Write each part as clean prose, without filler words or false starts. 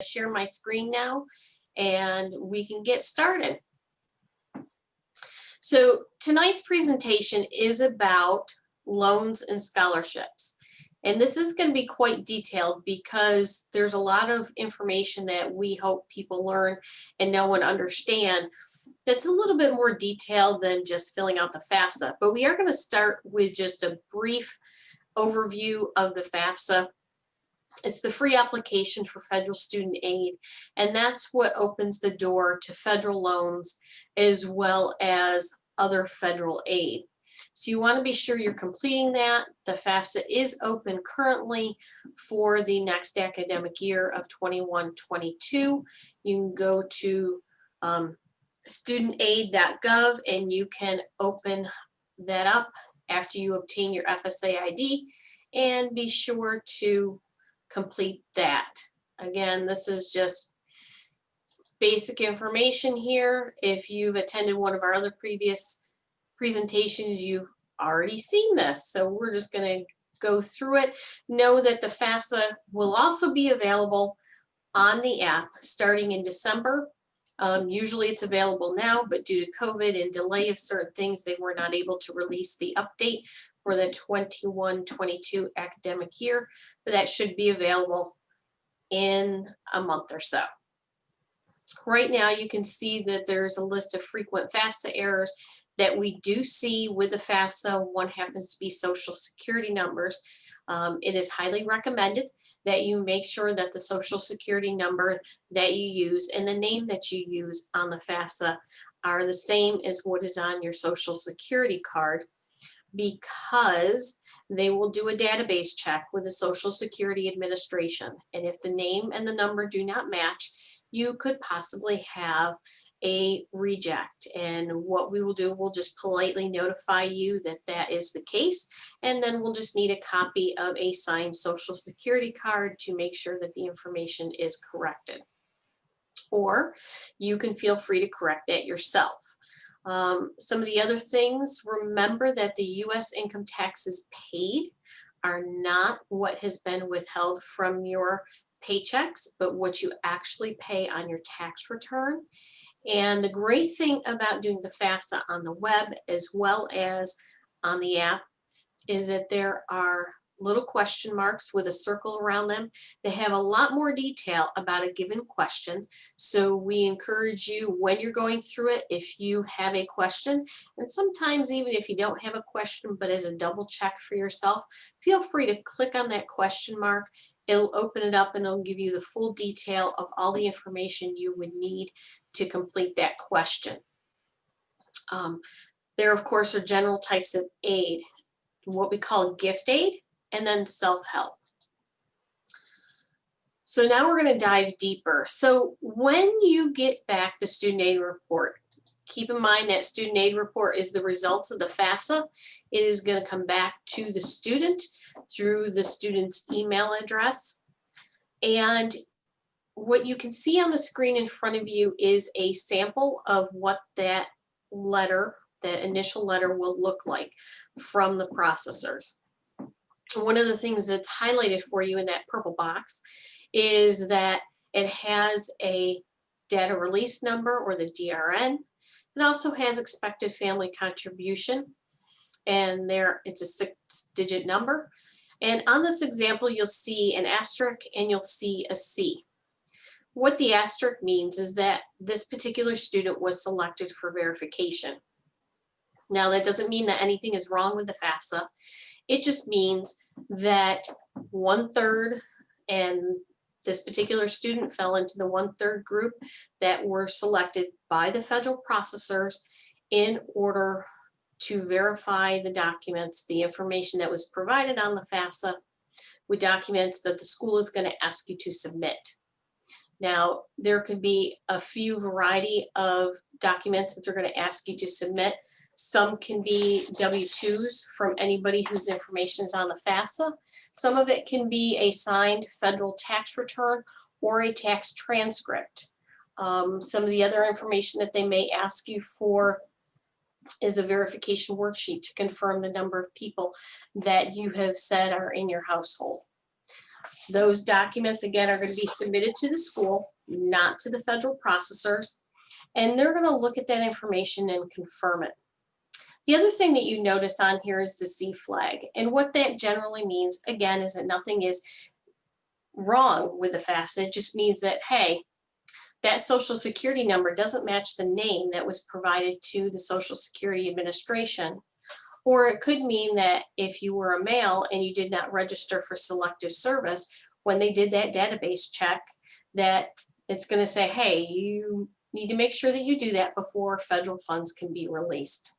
share my screen now and we can get started. So tonight's presentation is about loans and scholarships. And this is going to be quite detailed because there's a lot of information that we hope people learn and know and understand that's a little bit more detailed than just filling out the FAFSA. But we are going to start with just a brief overview of the FAFSA. It's the free application for federal student aid, and that's what opens the door to federal loans as well as other federal aid. So you want to be sure you're completing that. The FAFSA is open currently for the next academic year of 21-22. You can go to studentaid.gov and you can open that up after you obtain your FSA ID and be sure to complete that. Again, this is just basic information here. If you've attended one of our other previous presentations, you've already seen this. So we're just going to go through it. Know that the FAFSA will also be available on the app starting in December. Usually it's available now, but due to COVID and delay of certain things, they were not able to release the update for the 21-22 academic year, but that should be available in a month or so. Right now, you can see that there's a list of frequent FAFSA errors that we do see with the FAFSA. One happens to be Social Security numbers. It is highly recommended that you make sure that the Social Security number that you use and the name that you use on the FAFSA are the same as what is on your Social Security card, because they will do a database check with the Social Security Administration. And if the name and the number do not match, you could possibly have a reject. And what we will do, we'll just politely notify you that that is the case. And then we'll just need a copy of a signed Social Security card to make sure that the information is corrected. Or you can feel free to correct that yourself. Some of the other things, remember that the U.S. income taxes paid are not what has been withheld from your paychecks, but what you actually pay on your tax return. And the great thing about doing the FAFSA on the web as well as on the app is that there are little question marks with a circle around them. They have a lot more detail about a given question. So we encourage you, when you're going through it, if you have a question, and sometimes even if you don't have a question, but as a double check for yourself, feel free to click on that question mark. It'll open it up and it'll give you the full detail of all the information you would need to complete that question. There, of course, are general types of aid, what we call gift aid, and then self-help. So now we're going to dive deeper. So when you get back the student aid report, keep in mind that student aid report is the results of the FAFSA. It is going to come back to the student through the student's email address. And what you can see on the screen in front of you is a sample of what that letter, that initial letter, will look like from the processors. One of the things that's highlighted for you in that purple box is that it has a data release number, or the DRN. It also has expected family contribution, and there it's a 6-digit number. And on this example, you'll see an asterisk and you'll see a C. What the asterisk means is that this particular student was selected for verification. Now, that doesn't mean that anything is wrong with the FAFSA. It just means that 1/3, and this particular student fell into the 1/3 group that were selected by the federal processors in order to verify the documents, the information that was provided on the FAFSA with documents that the school is going to ask you to submit. Now, there could be a few variety of documents that they're going to ask you to submit. Some can be W-2s from anybody whose information is on the FAFSA. Some of it can be a signed federal tax return or a tax transcript. Some of the other information that they may ask you for is a verification worksheet to confirm the number of people that you have said are in your household. Those documents, again, are going to be submitted to the school, not to the federal processors, and they're going to look at that information and confirm it. The other thing that you notice on here is the C flag, and what that generally means, again, is that nothing is wrong with the FAFSA. It just means that, hey, that Social Security number doesn't match the name that was provided to the Social Security Administration. Or it could mean that if you were a male and you did not register for selective service, when they did that database check, that it's going to say, hey, you need to make sure that you do that before federal funds can be released.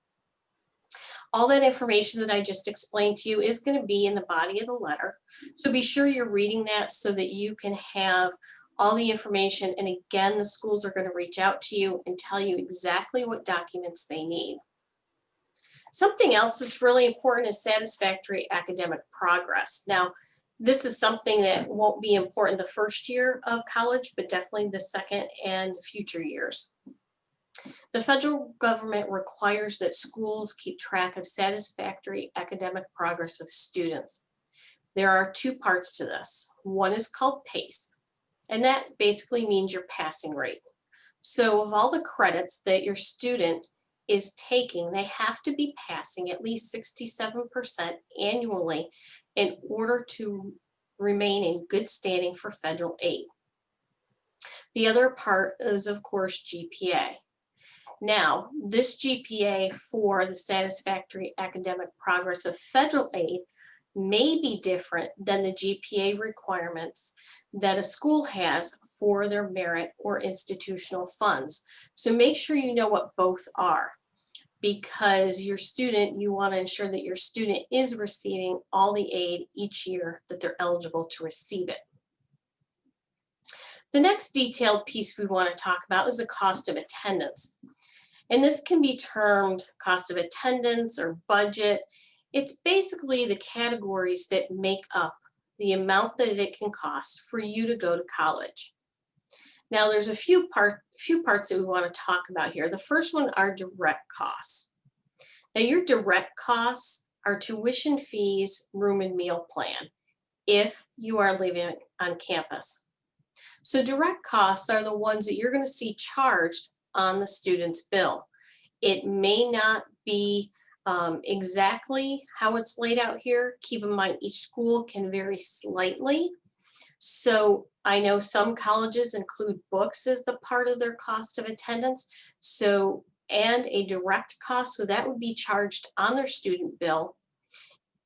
All that information that I just explained to you is going to be in the body of the letter. So be sure you're reading that so that you can have all the information. And again, the schools are going to reach out to you and tell you exactly what documents they need. Something else that's really important is satisfactory academic progress. Now, this is something that won't be important the first year of college, but definitely the second and future years. The federal government requires that schools keep track of satisfactory academic progress of students. There are two parts to this. One is called PACE, and that basically means your passing rate. So of all the credits that your student is taking, they have to be passing at least 67% annually in order to remain in good standing for federal aid. The other part is, of course, GPA. Now, this GPA for the satisfactory academic progress of federal aid may be different than the GPA requirements that a school has for their merit or institutional funds. So make sure you know what both are, because your student, you want to ensure that your student is receiving all the aid each year that they're eligible to receive it. The next detailed piece we want to talk about is the cost of attendance. And this can be termed cost of attendance or budget. It's basically the categories that make up the amount that it can cost for you to go to college. Now, there's a few parts that we want to talk about here. The first one are direct costs. Now, your direct costs are tuition fees, room and meal plan, if you are living on campus. So direct costs are the ones that you're going to see charged on the student's bill. It may not be exactly how it's laid out here. Keep in mind, each school can vary slightly. So I know some colleges include books as the part of their cost of attendance. So, and a direct cost, so that would be charged on their student bill,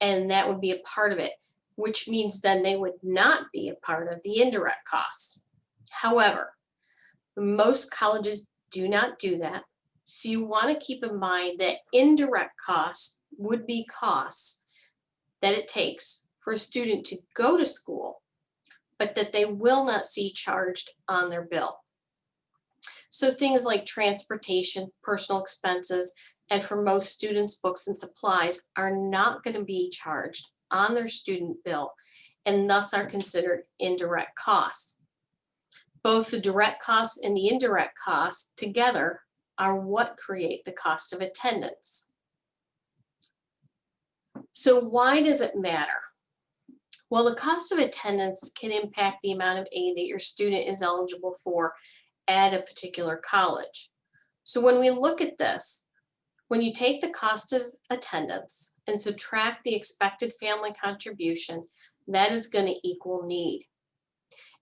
and that would be a part of it, which means then they would not be a part of the indirect costs. However, most colleges do not do that. So you want to keep in mind that indirect costs would be costs that it takes for a student to go to school, but that they will not see charged on their bill. So things like transportation, personal expenses, and for most students, books and supplies are not going to be charged on their student bill and thus are considered indirect costs. Both the direct costs and the indirect costs together are what create the cost of attendance. So why does it matter? Well, the cost of attendance can impact the amount of aid that your student is eligible for at a particular college. So when we look at this, when you take the cost of attendance and subtract the expected family contribution, that is going to equal need.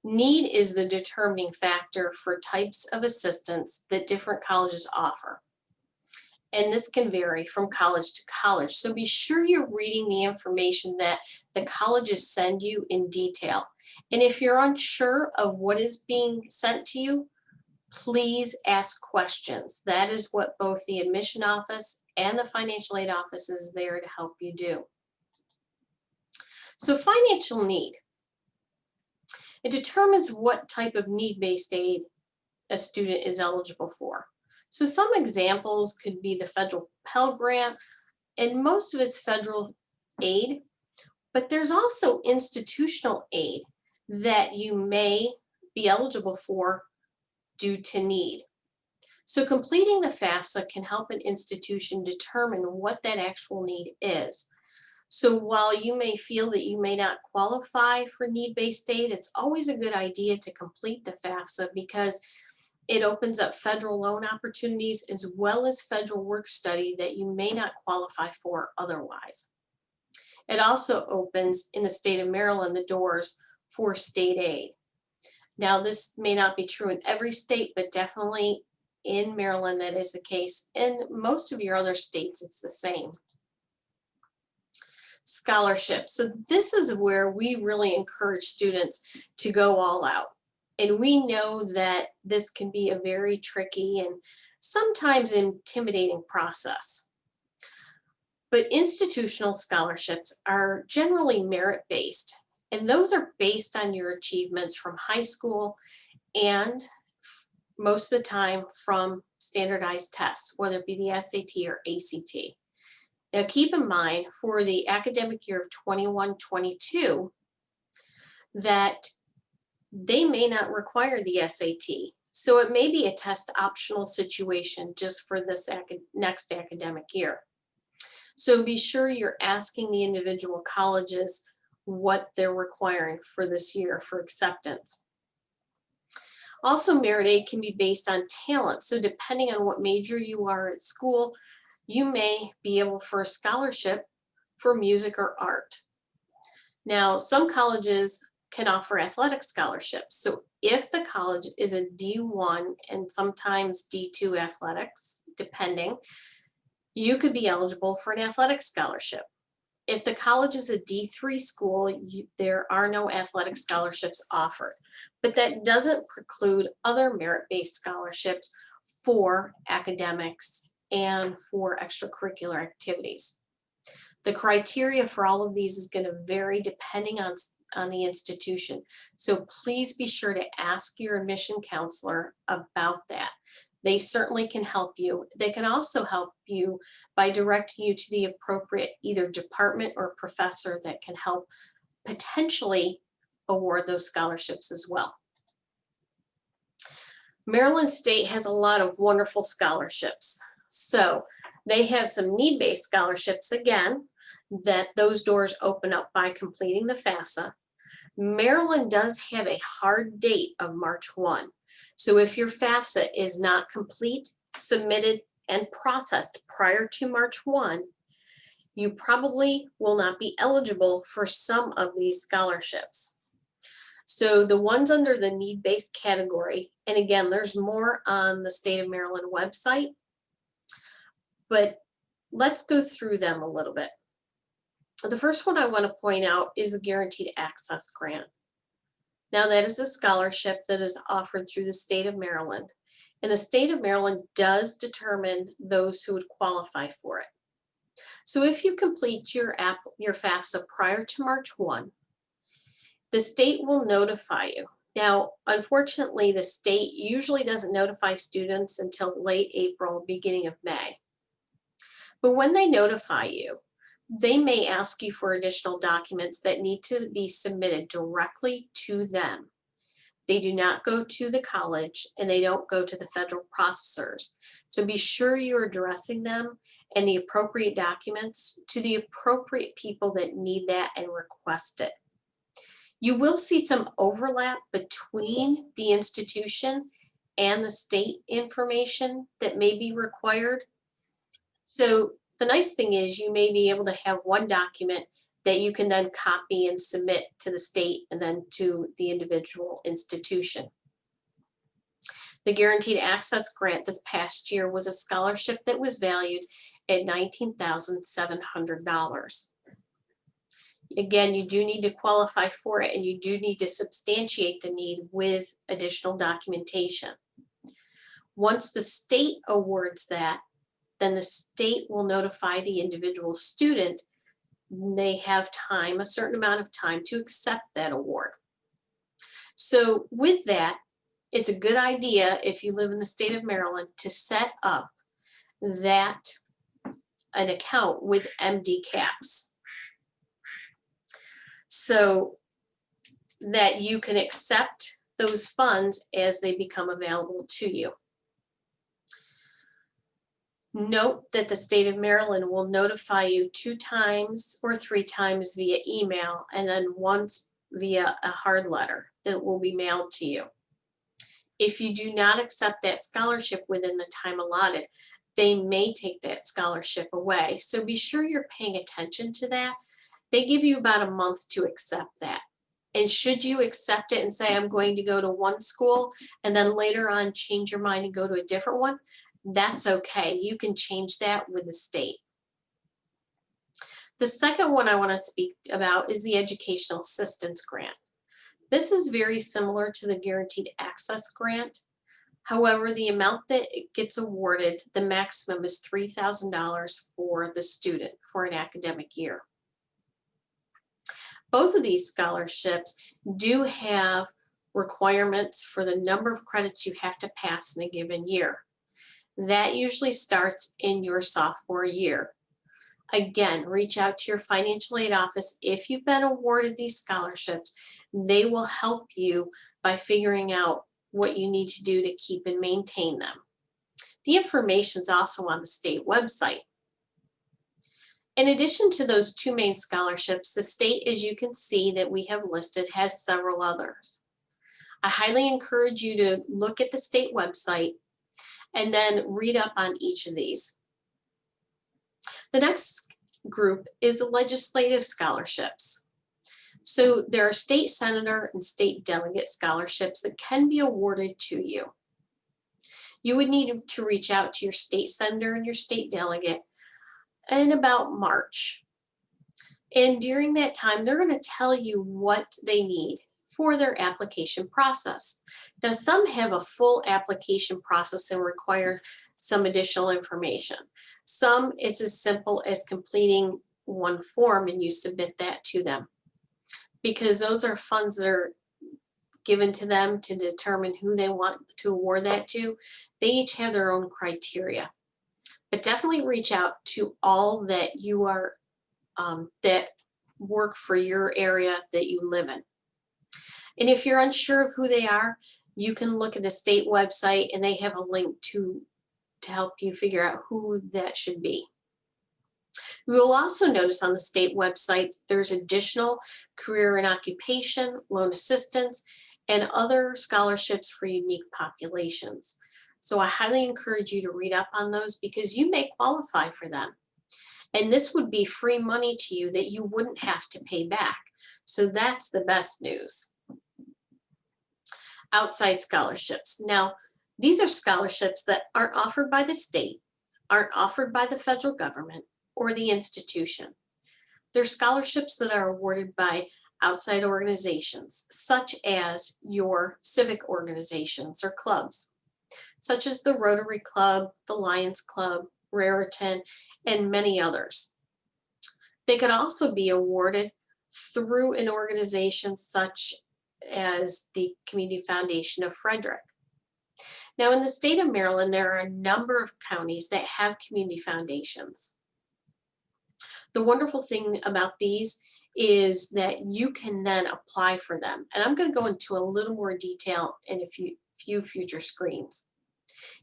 Need is the determining factor for types of assistance that different colleges offer. And this can vary from college to college. So be sure you're reading the information that the colleges send you in detail. And if you're unsure of what is being sent to you, please ask questions. That is what both the admission office and the financial aid office is there to help you do. So financial need. It determines what type of need-based aid a student is eligible for. So some examples could be the federal Pell Grant, and most of it's federal aid, but there's also institutional aid that you may be eligible for due to need. So completing the FAFSA can help an institution determine what that actual need is. So while you may feel that you may not qualify for need-based aid, it's always a good idea to complete the FAFSA because it opens up federal loan opportunities as well as federal work study that you may not qualify for otherwise. It also opens in the state of Maryland the doors for state aid. Now, this may not be true in every state, but definitely in Maryland that is the case. In most of your other states, it's the same. Scholarships. So this is where we really encourage students to go all out. And we know that this can be a very tricky and sometimes intimidating process. But institutional scholarships are generally merit-based, and those are based on your achievements from high school and most of the time from standardized tests, whether it be the SAT or ACT. Now keep in mind for the academic year of 21-22 that they may not require the SAT. So it may be a test optional situation just for this next academic year. So be sure you're asking the individual colleges what they're requiring for this year for acceptance. Also, merit aid can be based on talent. So depending on what major you are at school, you may be able for a scholarship for music or art. Now, some colleges can offer athletic scholarships. So if the college is a D1 and sometimes D2 athletics, depending, you could be eligible for an athletic scholarship. If the college is a D3 school, there are no athletic scholarships offered, but that doesn't preclude other merit-based scholarships for academics and for extracurricular activities. The criteria for all of these is going to vary depending on the institution. So please be sure to ask your admission counselor about that. They certainly can help you. They can also help you by directing you to the appropriate either department or professor that can help potentially award those scholarships as well. Maryland State has a lot of wonderful scholarships. So they have some need-based scholarships again, that those doors open up by completing the FAFSA. Maryland does have a hard date of March 1. So if your FAFSA is not complete, submitted, and processed prior to March 1, you probably will not be eligible for some of these scholarships. So the ones under the need-based category, and again, there's more on the State of Maryland website, but let's go through them a little bit. The first one I want to point out is the Guaranteed Access Grant. Now that is a scholarship that is offered through the State of Maryland, and the State of Maryland does determine those who would qualify for it. So if you complete your FAFSA prior to March 1, the state will notify you. Now, unfortunately, the state usually doesn't notify students until late April, beginning of May. But when they notify you, they may ask you for additional documents that need to be submitted directly to them. They do not go to the college and they don't go to the federal processors. So be sure you're addressing them and the appropriate documents to the appropriate people that need that and request it. You will see some overlap between the institution and the state information that may be required. So the nice thing is you may be able to have one document that you can then copy and submit to the state and then to the individual institution. The Guaranteed Access Grant this past year was a scholarship that was valued at $19,700. Again, you do need to qualify for it and you do need to substantiate the need with additional documentation. Once the state awards that, then the state will notify the individual student. They have time, a certain amount of time to accept that award. So with that, it's a good idea if you live in the state of Maryland to set up an account with MDCAPS so that you can accept those funds as they become available to you. Note that the state of Maryland will notify you 2 times or 3 times via email and then once via a hard letter that will be mailed to you. If you do not accept that scholarship within the time allotted, they may take that scholarship away. So be sure you're paying attention to that. They give you about a month to accept that. And should you accept it and say, I'm going to go to one school, and then later on change your mind and go to a different one, that's okay. You can change that with the state. The second one I want to speak about is the Educational Assistance Grant. This is very similar to the Guaranteed Access Grant. However, the amount that it gets awarded, the maximum is $3,000 for the student for an academic year. Both of these scholarships do have requirements for the number of credits you have to pass in a given year. That usually starts in your sophomore year. Again, reach out to your financial aid office if you've been awarded these scholarships. They will help you by figuring out what you need to do to keep and maintain them. The information is also on the state website. In addition to those 2 main scholarships, the state, as you can see that we have listed, has several others. I highly encourage you to look at the state website and then read up on each of these. The next group is the legislative scholarships. So there are state senator and state delegate scholarships that can be awarded to you. You would need to reach out to your state senator and your state delegate in about March. And during that time, they're going to tell you what they need for their application process. Now, some have a full application process and require some additional information. Some, it's as simple as completing one form and you submit that to them, because those are funds that are given to them to determine who they want to award that to. They each have their own criteria. But definitely reach out to all that you are, that work for your area that you live in. And if you're unsure of who they are, you can look at the state website and they have a link to help you figure out who that should be. You will also notice on the state website there's additional career and occupation, loan assistance, and other scholarships for unique populations. So I highly encourage you to read up on those because you may qualify for them. And this would be free money to you that you wouldn't have to pay back. So that's the best news. Outside scholarships. Now, these are scholarships that aren't offered by the state, aren't offered by the federal government or the institution. They're scholarships that are awarded by outside organizations, such as your civic organizations or clubs, such as the Rotary Club, the Lions Club, Raritan, and many others. They could also be awarded through an organization such as the Community Foundation of Frederick. Now, in the state of Maryland, there are a number of counties that have community foundations. The wonderful thing about these is that you can then apply for them. And I'm going to go into a little more detail in a few future screens.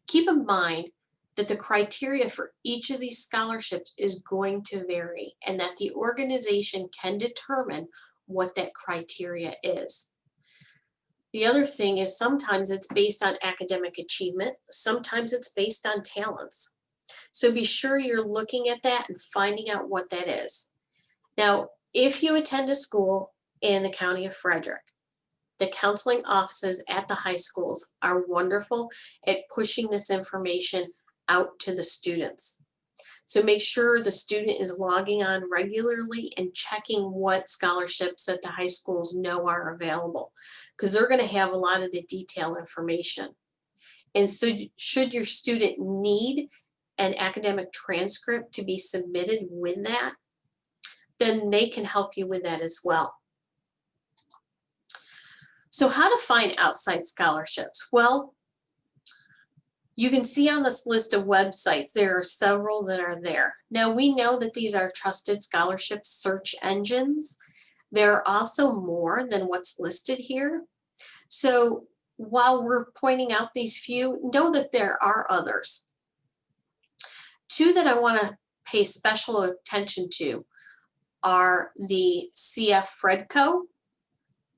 Keep in mind that the criteria for each of these scholarships is going to vary and that the organization can determine what that criteria is. The other thing is sometimes it's based on academic achievement, sometimes it's based on talents. So be sure you're looking at that and finding out what that is. Now, if you attend a school in the county of Frederick, the counseling offices at the high schools are wonderful at pushing this information out to the students. So make sure the student is logging on regularly and checking what scholarships that the high schools know are available, because they're going to have a lot of the detailed information. And so should your student need an academic transcript to be submitted with that, then they can help you with that as well. So how to find outside scholarships? Well, you can see on this list of websites, there are several that are there. Now, we know that these are trusted scholarship search engines. There are also more than what's listed here. So while we're pointing out these few, know that there are others. Two that I want to pay special attention to are the CF Fredco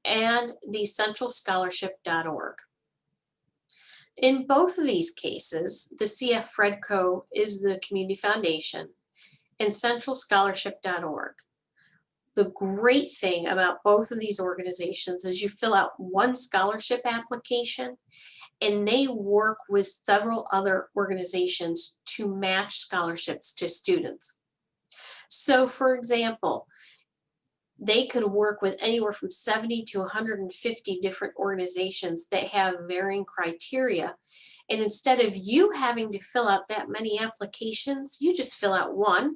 and the centralscholarship.org. In both of these cases, the CF Fredco is the community foundation and centralscholarship.org. The great thing about both of these organizations is you fill out one scholarship application and they work with several other organizations to match scholarships to students. So for example, they could work with anywhere from 70 to 150 different organizations that have varying criteria. And instead of you having to fill out that many applications, you just fill out one,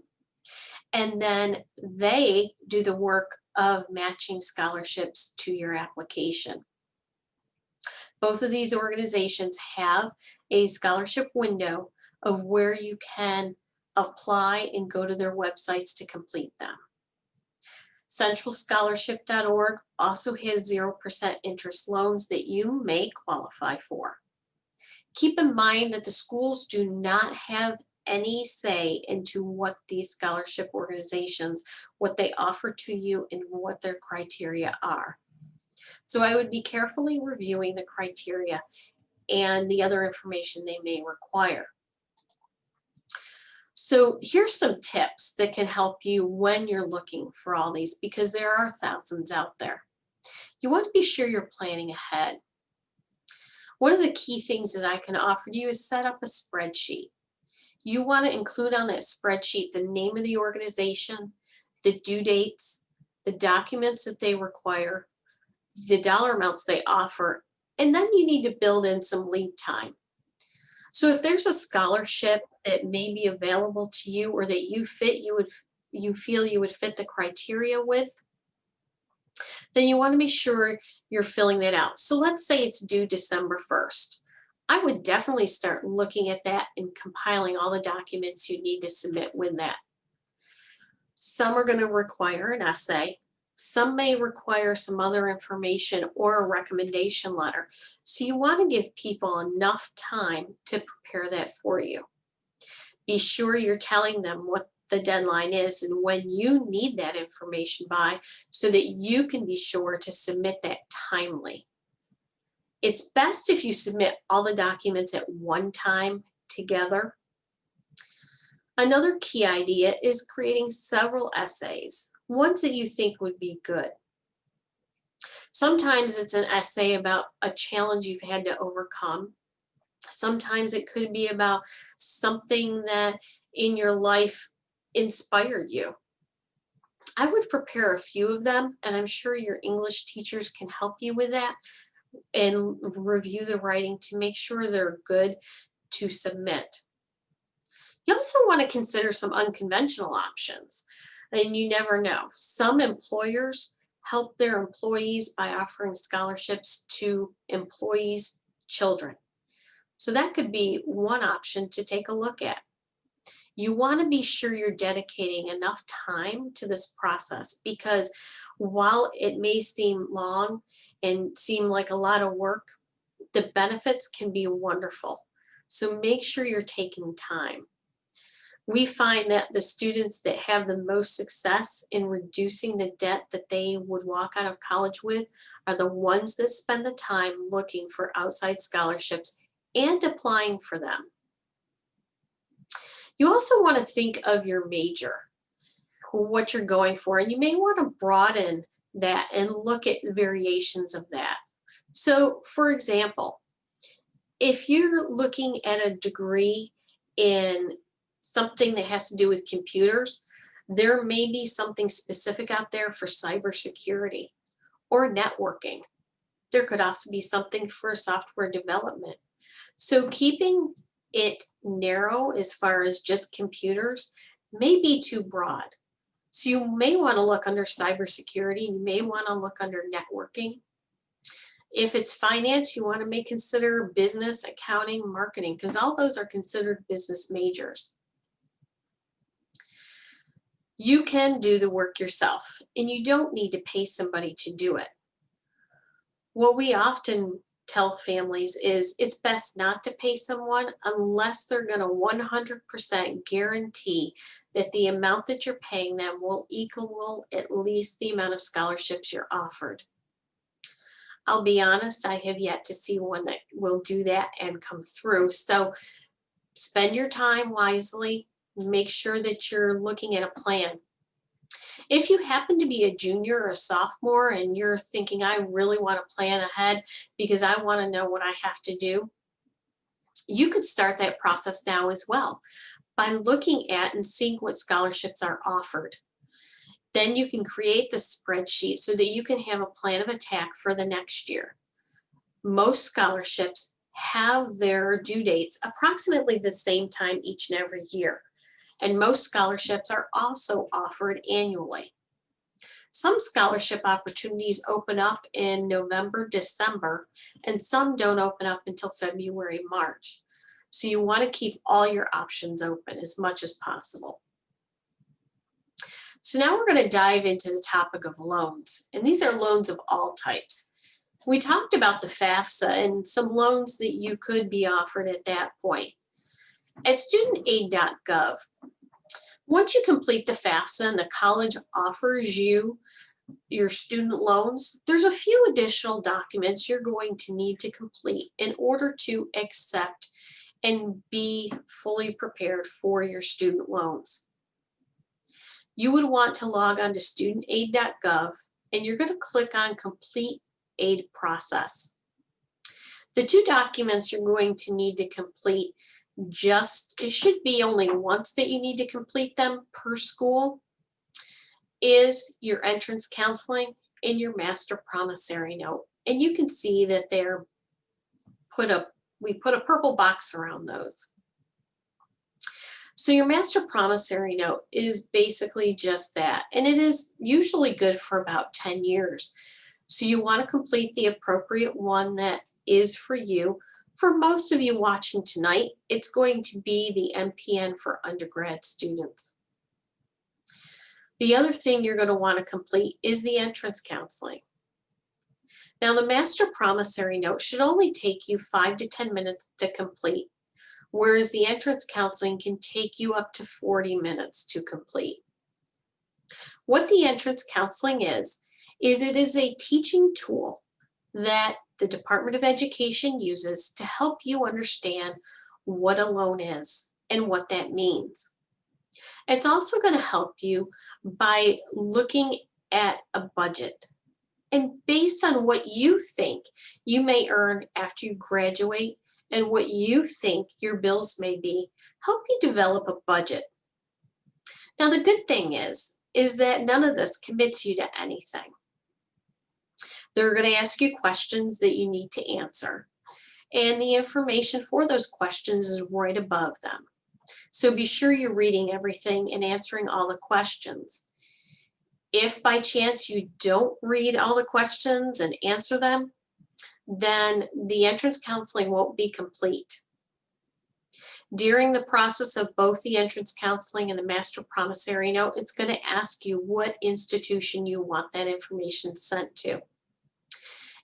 and then they do the work of matching scholarships to your application. Both of these organizations have a scholarship window of where you can apply and go to their websites to complete them. Centralscholarship.org also has 0% interest loans that you may qualify for. Keep in mind that the schools do not have any say into what these scholarship organizations, what they offer to you and what their criteria are. So I would be carefully reviewing the criteria and the other information they may require. So here's some tips that can help you when you're looking for all these, because there are thousands out there. You want to be sure you're planning ahead. One of the key things that I can offer you is set up a spreadsheet. You want to include on that spreadsheet the name of the organization, the due dates, the documents that they require, the dollar amounts they offer, and then you need to build in some lead time. So if there's a scholarship that may be available to you or that you feel you would fit the criteria with, then you want to be sure you're filling that out. So let's say it's due December 1st. I would definitely start looking at that and compiling all the documents you need to submit with that. Some are going to require an essay. Some may require some other information or a recommendation letter. So you want to give people enough time to prepare that for you. Be sure you're telling them what the deadline is and when you need that information by, so that you can be sure to submit that timely. It's best if you submit all the documents at one time together. Another key idea is creating several essays, ones that you think would be good. Sometimes it's an essay about a challenge you've had to overcome. Sometimes it could be about something that in your life inspired you. I would prepare a few of them, and I'm sure your English teachers can help you with that and review the writing to make sure they're good to submit. You also want to consider some unconventional options, and you never know. Some employers help their employees by offering scholarships to employees' children. So that could be one option to take a look at. You want to be sure you're dedicating enough time to this process, because while it may seem long and seem like a lot of work, the benefits can be wonderful. So make sure you're taking time. We find that the students that have the most success in reducing the debt that they would walk out of college with are the ones that spend the time looking for outside scholarships and applying for them. You also want to think of your major, what you're going for, and you may want to broaden that and look at the variations of that. So for example, if you're looking at a degree in something that has to do with computers, there may be something specific out there for cybersecurity or networking. There could also be something for software development. So keeping it narrow as far as just computers may be too broad. So you may want to look under cybersecurity, you may want to look under networking. If it's finance, you want to consider business, accounting, marketing, because all those are considered business majors. You can do the work yourself, and you don't need to pay somebody to do it. What we often tell families is it's best not to pay someone unless they're going to 100% guarantee that the amount that you're paying them will equal at least the amount of scholarships you're offered. I'll be honest, I have yet to see one that will do that and come through. So spend your time wisely. Make sure that you're looking at a plan. If you happen to be a junior or a sophomore and you're thinking, I really want to plan ahead because I want to know what I have to do, you could start that process now as well by looking at and seeing what scholarships are offered. Then you can create the spreadsheet so that you can have a plan of attack for the next year. Most scholarships have their due dates approximately the same time each and every year. And most scholarships are also offered annually. Some scholarship opportunities open up in November, December, and some don't open up until February, March. So you want to keep all your options open as much as possible. So now we're going to dive into the topic of loans, and these are loans of all types. We talked about the FAFSA and some loans that you could be offered at that point. At studentaid.gov, once you complete the FAFSA and the college offers you your student loans, there's a few additional documents you're going to need to complete in order to accept and be fully prepared for your student loans. You would want to log on to studentaid.gov and you're going to click on Complete Aid Process. The two documents you're going to need to complete, it should be only once that you need to complete them per school, is your entrance counseling and your master promissory note. And you can see that we put a purple box around those. So your master promissory note is basically just that, and it is usually good for about 10 years. So you want to complete the appropriate one that is for you. For most of you watching tonight, it's going to be the MPN for undergrad students. The other thing you're going to want to complete is the entrance counseling. Now, the master promissory note should only take you 5 to 10 minutes to complete, whereas the entrance counseling can take you up to 40 minutes to complete. What the entrance counseling is it is a teaching tool that the Department of Education uses to help you understand what a loan is and what that means. It's also going to help you by looking at a budget. And based on what you think you may earn after you graduate and what you think your bills may be, help you develop a budget. Now, the good thing is that none of this commits you to anything. They're going to ask you questions that you need to answer, and the information for those questions is right above them. So be sure you're reading everything and answering all the questions. If by chance you don't read all the questions and answer them, then the entrance counseling won't be complete. During the process of both the entrance counseling and the master promissory note, it's going to ask you what institution you want that information sent to.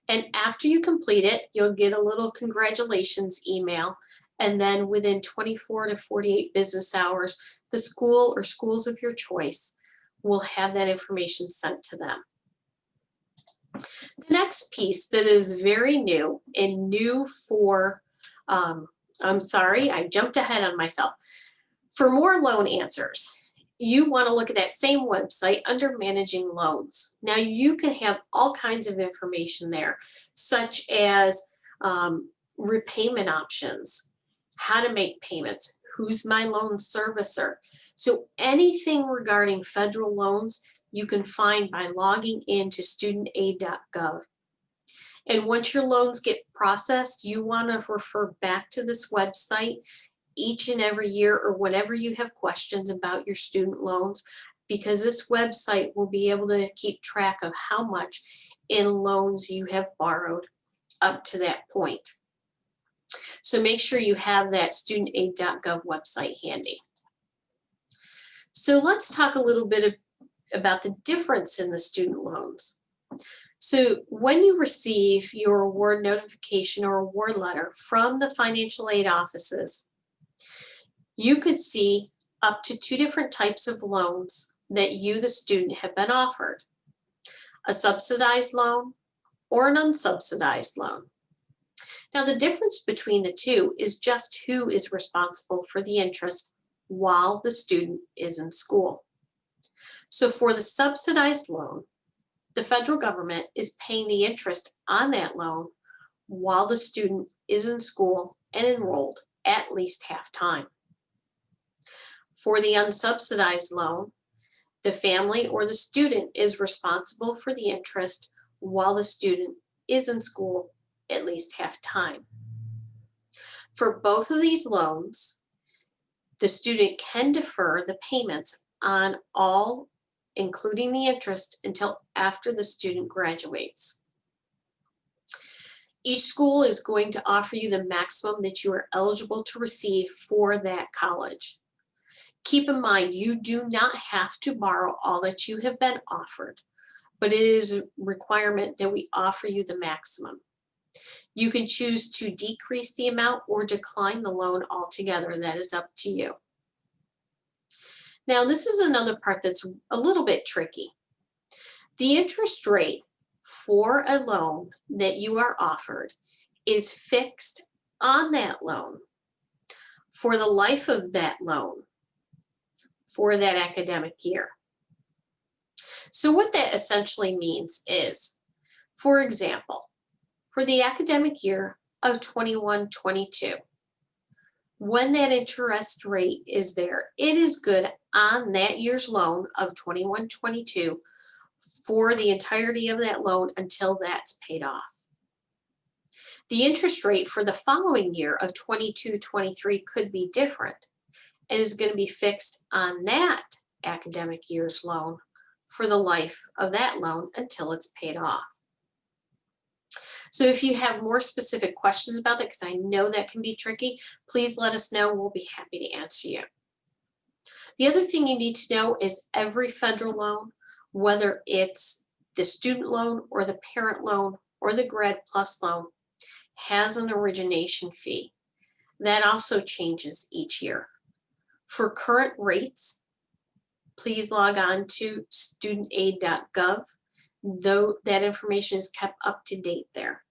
And after you complete it, you'll get a little congratulations email. And then within 24 to 48 business hours, the school or schools of your choice will have that information sent to them. The next piece that is very new and new for, I'm sorry, I jumped ahead on myself. For more loan answers, you want to look at that same website under Managing Loans. Now you can have all kinds of information there, such as repayment options, how to make payments, who's my loan servicer. So anything regarding federal loans you can find by logging into studentaid.gov. And once your loans get processed, you want to refer back to this website each and every year or whenever you have questions about your student loans, because this website will be able to keep track of how much in loans you have borrowed up to that point. So make sure you have that studentaid.gov website handy. So let's talk a little bit about the difference in the student loans. So when you receive your award notification or award letter from the financial aid offices, you could see up to 2 different types of loans that you, the student, have been offered: a subsidized loan or an unsubsidized loan. Now, the difference between the two is just who is responsible for the interest while the student is in school. So for the subsidized loan, the federal government is paying the interest on that loan while the student is in school and enrolled at least half time. For the unsubsidized loan, the family or the student is responsible for the interest while the student is in school at least half time. For both of these loans, the student can defer the payments on all, including the interest, until after the student graduates. Each school is going to offer you the maximum that you are eligible to receive for that college. Keep in mind, you do not have to borrow all that you have been offered, but it is a requirement that we offer you the maximum. You can choose to decrease the amount or decline the loan altogether. That is up to you. Now, this is another part that's a little bit tricky. The interest rate for a loan that you are offered is fixed on that loan for the life of that loan for that academic year. So what that essentially means is, for example, for the academic year of 21-22, when that interest rate is there, it is good on that year's loan of 21-22 for the entirety of that loan until that's paid off. The interest rate for the following year of 22-23 could be different and is going to be fixed on that academic year's loan for the life of that loan until it's paid off. So if you have more specific questions about that, because I know that can be tricky, please let us know. We'll be happy to answer you. The other thing you need to know is every federal loan, whether it's the student loan or the parent loan or the Grad Plus loan, has an origination fee. That also changes each year. For current rates, please log on to studentaid.gov. Though that information is kept up to date there.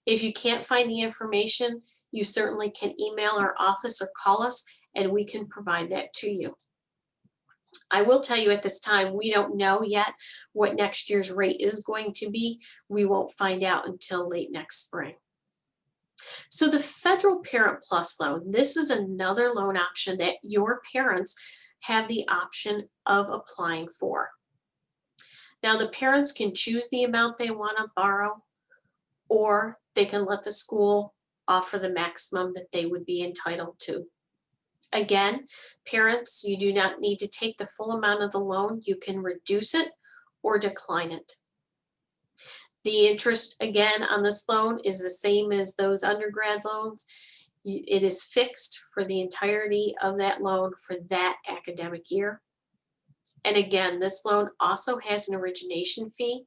If you can't find the information, you certainly can email our office or call us and we can provide that to you. I will tell you at this time, we don't know yet what next year's rate is going to be. We won't find out until late next spring. So the Federal Parent Plus loan, this is another loan option that your parents have the option of applying for. Now, the parents can choose the amount they want to borrow, or they can let the school offer the maximum that they would be entitled to. Again, parents, you do not need to take the full amount of the loan. You can reduce it or decline it. The interest, again, on this loan is the same as those undergrad loans. It is fixed for the entirety of that loan for that academic year. And again, this loan also has an origination fee.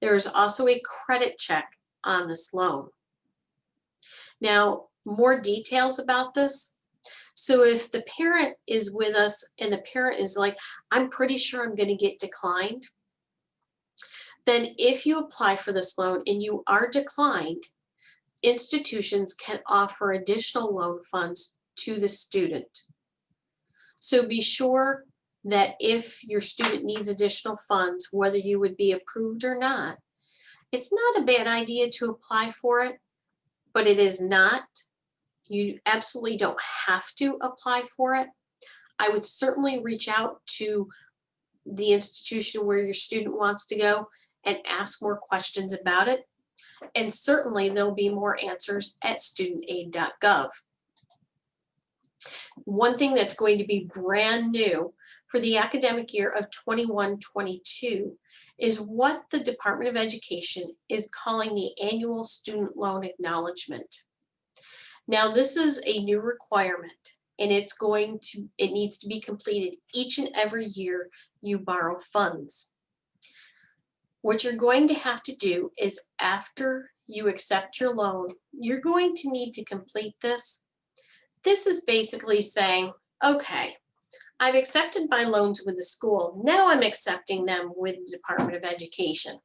There is also a credit check on this loan. Now, more details about this. So if the parent is with us and the parent is like, I'm pretty sure I'm going to get declined, then if you apply for this loan and you are declined, institutions can offer additional loan funds to the student. So be sure that if your student needs additional funds, whether you would be approved or not, it's not a bad idea to apply for it, but it is not. You absolutely don't have to apply for it. I would certainly reach out to the institution where your student wants to go and ask more questions about it. And certainly there'll be more answers at studentaid.gov. One thing that's going to be brand new for the academic year of 21-22 is what the Department of Education is calling the annual student loan acknowledgement. Now, this is a new requirement, and it needs to be completed each and every year you borrow funds. What you're going to have to do is after you accept your loan, you're going to need to complete this. This is basically saying, okay, I've accepted my loans with the school. Now I'm accepting them with the Department of Education.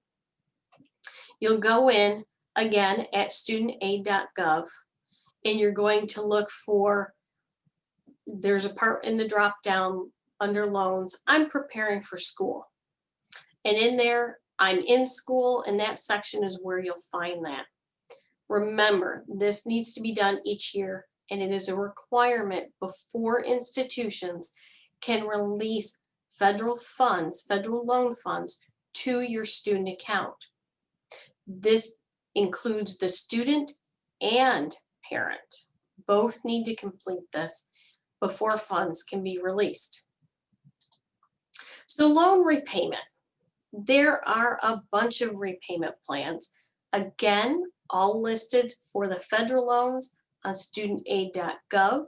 You'll go in again at studentaid.gov and you're going to look for, there's a part in the drop down under loans, I'm preparing for school. And in there, I'm in school, and that section is where you'll find that. Remember, this needs to be done each year, and it is a requirement before institutions can release federal funds, federal loan funds, to your student account. This includes the student and parent. Both need to complete this before funds can be released. So loan repayment. There are a bunch of repayment plans. Again, all listed for the federal loans on studentaid.gov.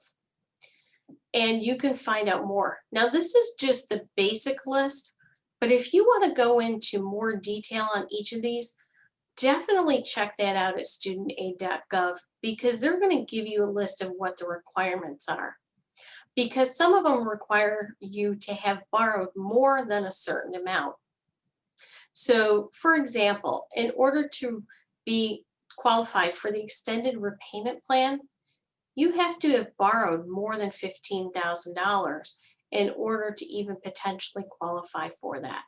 And you can find out more. Now, this is just the basic list, but if you want to go into more detail on each of these, definitely check that out at studentaid.gov because they're going to give you a list of what the requirements are. Because some of them require you to have borrowed more than a certain amount. So, for example, in order to be qualified for the extended repayment plan, you have to have borrowed more than $15,000 in order to even potentially qualify for that.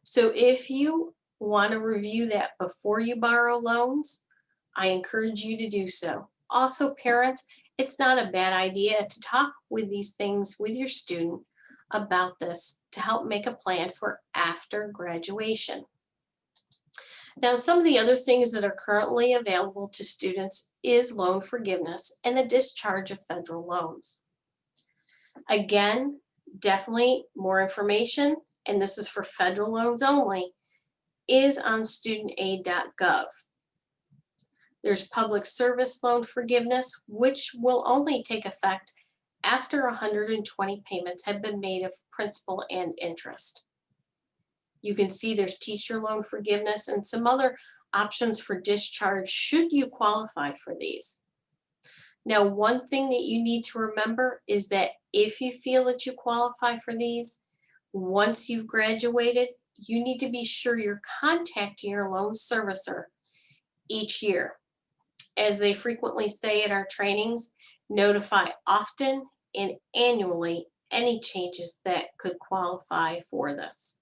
So if you want to review that before you borrow loans, I encourage you to do so. Also, parents, it's not a bad idea to talk with these things with your student about this to help make a plan for after graduation. Now, some of the other things that are currently available to students is loan forgiveness and the discharge of federal loans. Again, definitely more information, and this is for federal loans only, is on studentaid.gov. There's public service loan forgiveness, which will only take effect after 120 payments have been made of principal and interest. You can see there's teacher loan forgiveness and some other options for discharge should you qualify for these. Now, one thing that you need to remember is that if you feel that you qualify for these, once you've graduated, you need to be sure you're contacting your loan servicer each year. As they frequently say at our trainings, notify often and annually any changes that could qualify for this.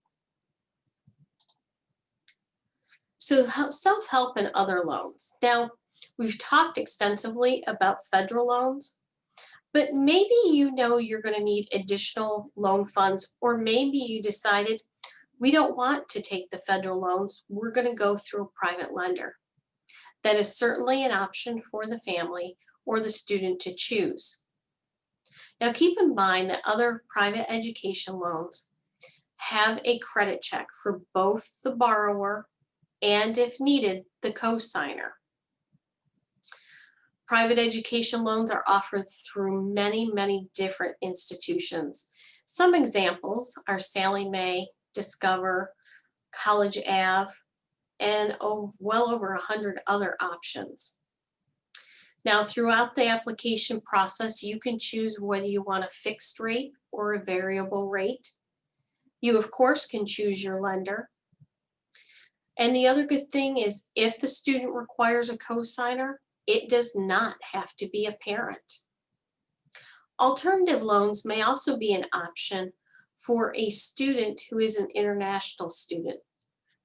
So self-help and other loans. Now, we've talked extensively about federal loans, but maybe you know you're going to need additional loan funds, or maybe you decided we don't want to take the federal loans, we're going to go through a private lender. That is certainly an option for the family or the student to choose. Now, keep in mind that other private education loans have a credit check for both the borrower and, if needed, the cosigner. Private education loans are offered through many, many different institutions. Some examples are Sallie Mae, Discover, College Ave, and well over 100 other options. Now, throughout the application process, you can choose whether you want a fixed rate or a variable rate. You, of course, can choose your lender. And the other good thing is if the student requires a cosigner, it does not have to be a parent. Alternative loans may also be an option for a student who is an international student.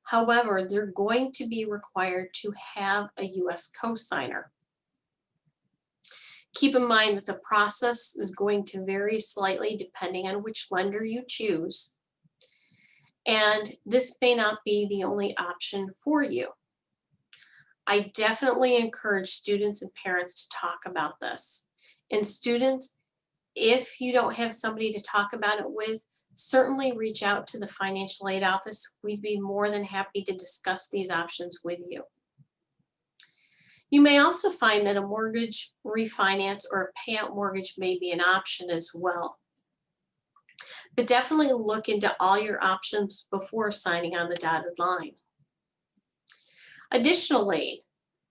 However, they're going to be required to have a U.S. cosigner. Keep in mind that the process is going to vary slightly depending on which lender you choose. And this may not be the only option for you. I definitely encourage students and parents to talk about this. And students, if you don't have somebody to talk about it with, certainly reach out to the financial aid office. We'd be more than happy to discuss these options with you. You may also find that a mortgage refinance or a payout mortgage may be an option as well. but definitely look into all your options before signing on the dotted line. Additionally,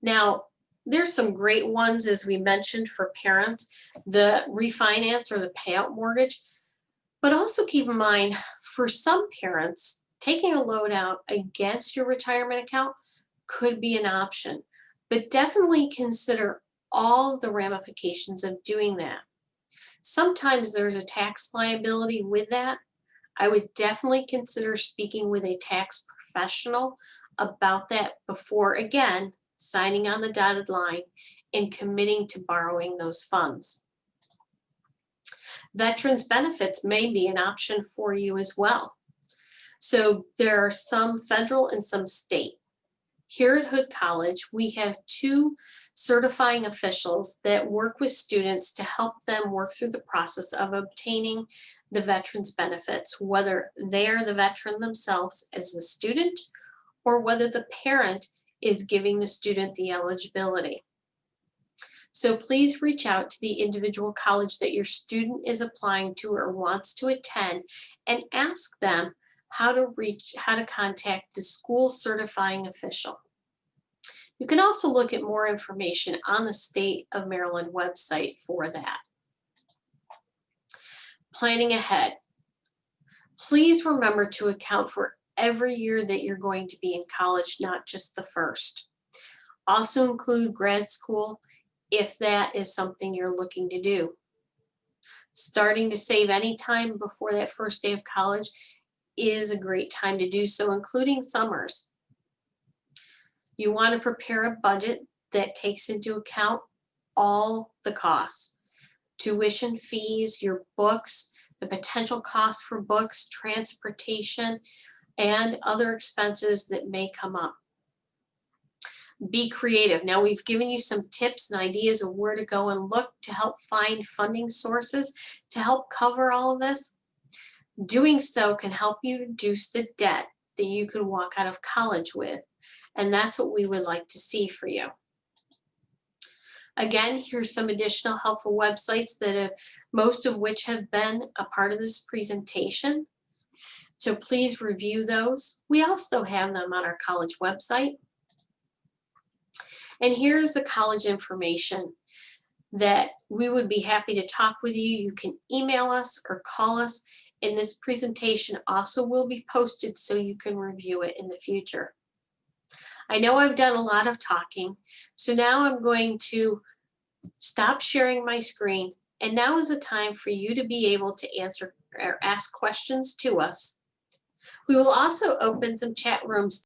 now there's some great ones, as we mentioned, for parents, the refinance or the payout mortgage, but also keep in mind for some parents, taking a loan out against your retirement account could be an option, but definitely consider all the ramifications of doing that. Sometimes there's a tax liability with that. I would definitely consider speaking with a tax professional about that before, again, signing on the dotted line and committing to borrowing those funds. Veterans benefits may be an option for you as well. So there are some federal and some state. Here at Hood College, we have 2 certifying officials that work with students to help them work through the process of obtaining the veterans benefits, whether they are the veteran themselves as a student or whether the parent is giving the student the eligibility. So please reach out to the individual college that your student is applying to or wants to attend and ask them how to contact the school certifying official. You can also look at more information on the State of Maryland website for that. Planning ahead. Please remember to account for every year that you're going to be in college, not just the first. Also include grad school if that is something you're looking to do. Starting to save any time before that first day of college is a great time to do so, including summers. You want to prepare a budget that takes into account all the costs: tuition fees, your books, the potential costs for books, transportation, and other expenses that may come up. Be creative. Now we've given you some tips and ideas of where to go and look to help find funding sources to help cover all of this. Doing so can help you reduce the debt that you could walk out of college with. And that's what we would like to see for you. Again, here's some additional helpful websites that have, most of which have been a part of this presentation. So please review those. We also have them on our college website. And here's the college information that we would be happy to talk with you. You can email us or call us. And this presentation also will be posted so you can review it in the future. I know I've done a lot of talking, so now I'm going to stop sharing my screen, and now is the time for you to be able to answer or ask questions to us. We will also open some chat rooms